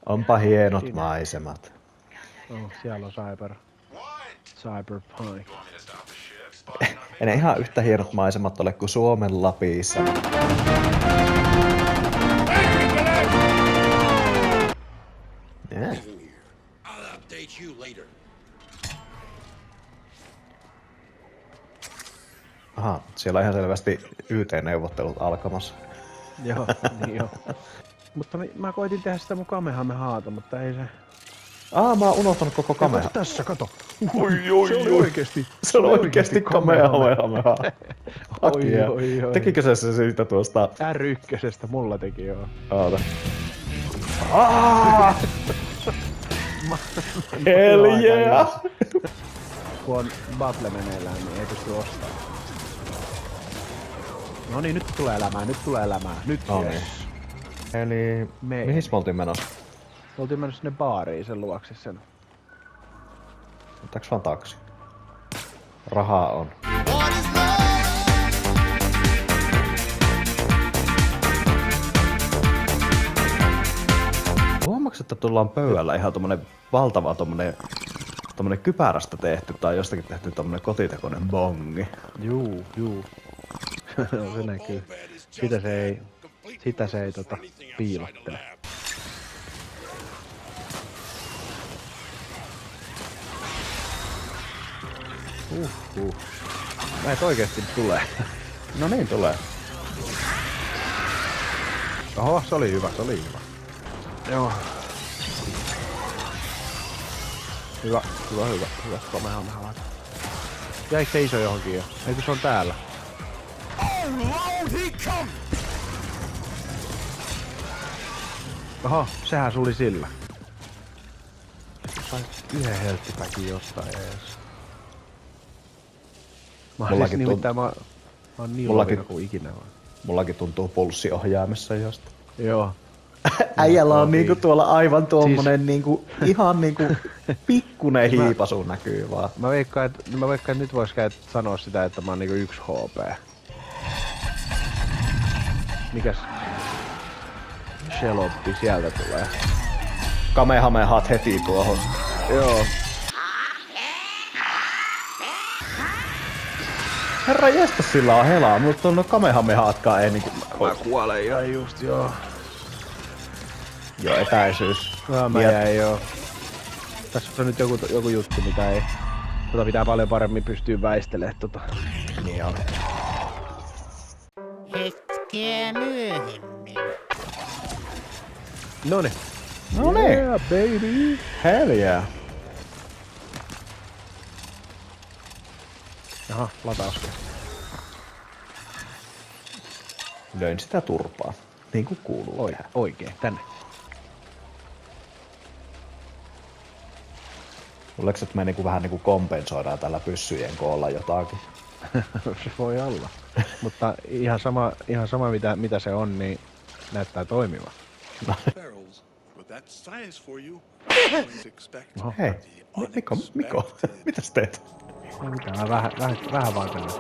Onpa hienot Siinä. maisemat. Oh, siellä on Cyberpunk. Ei ne ihan yhtä hienot maisemat ole kuin Suomen Lapissa. Yeah. I'll update you later. Aha, siellä on ihan selvästi YT-neuvottelut alkamassa. Joo, niin joo. Mutta mä koitin tehdä sitä mun Kamehamehaata, mutta ei se... Mä oon unohtanut koko kamera. Tässä, kato. Oi. Se oli oikeesti. Se on oikeesti Kamehameha. Oi. Tekikö se siitä tuosta? R1:stä mulla teki joo. Oota. Hell yeah! Kun on battle meneillään, niin ei pysty ostamaan. No niin, nyt tulee elämää. Nyt No yes. niin. Eli mihin me oltiin menossa? Oltiin menossa sinne baariin sen luokse sen. Otaks vaan taksi? Rahaa on. Huomaaks, että tullaan pöydällä ihan tommonen valtava tommonen kypärästä tehty tai jostakin tehty tommonen kotitekoinen bongi. Juu. Se näkyy. Sitä se ei piilottele. Näet oikeesti tulee. No niin, tulee. Oho, se oli hyvä. Joo. Hyvä. Kamehameha. Jäikö se iso johonkin jo? Eikö se on täällä? Oho, sehän suli sillä. Sain yhden helttipäkin jostain ees. Mullakin Nimittäin mä oon niin lovina kuin ikinä vaan. Mullakin tuntuu pulssiohjaimessa josta. Joo. Äijällä on niinku tuolla aivan tuommoinen niinku ihan niinku pikkunen hiipasu näkyy vaan. Mä veikkaan, että nyt vois sanoa sitä, että mä oon niinku 1 HP. Mikäs? Sheloppi sieltä tulee. Kamehamehat heti tuohon. Joo. Herra jästä sillä on helaa, mutta on no kamehamehatkaan ei niinku... Mä kuolen ihan just joo. Joo, etäisyys. Mä jäin joo. Tässä on nyt joku juttu, mitä ei... pitää paljon paremmin pystyä väistelemään Niin on. Hetkeä myöhemmin. Noniin. Yeah, baby. Hell yeah. Aha, latauskin. Löin sitä turpaa. Niin kuin kuuluu tehdä. Oikein, tänne. Luuleeko, että me niinku vähän niinku kompensoidaan tällä pyssyjen koolla jotakin? Se voi olla. Mutta ihan sama mitä se on, niin näyttää toimivan. barrels, but that's science for you. Hei, Miko, mitäs teet? No mitään, vähän vaan tänne.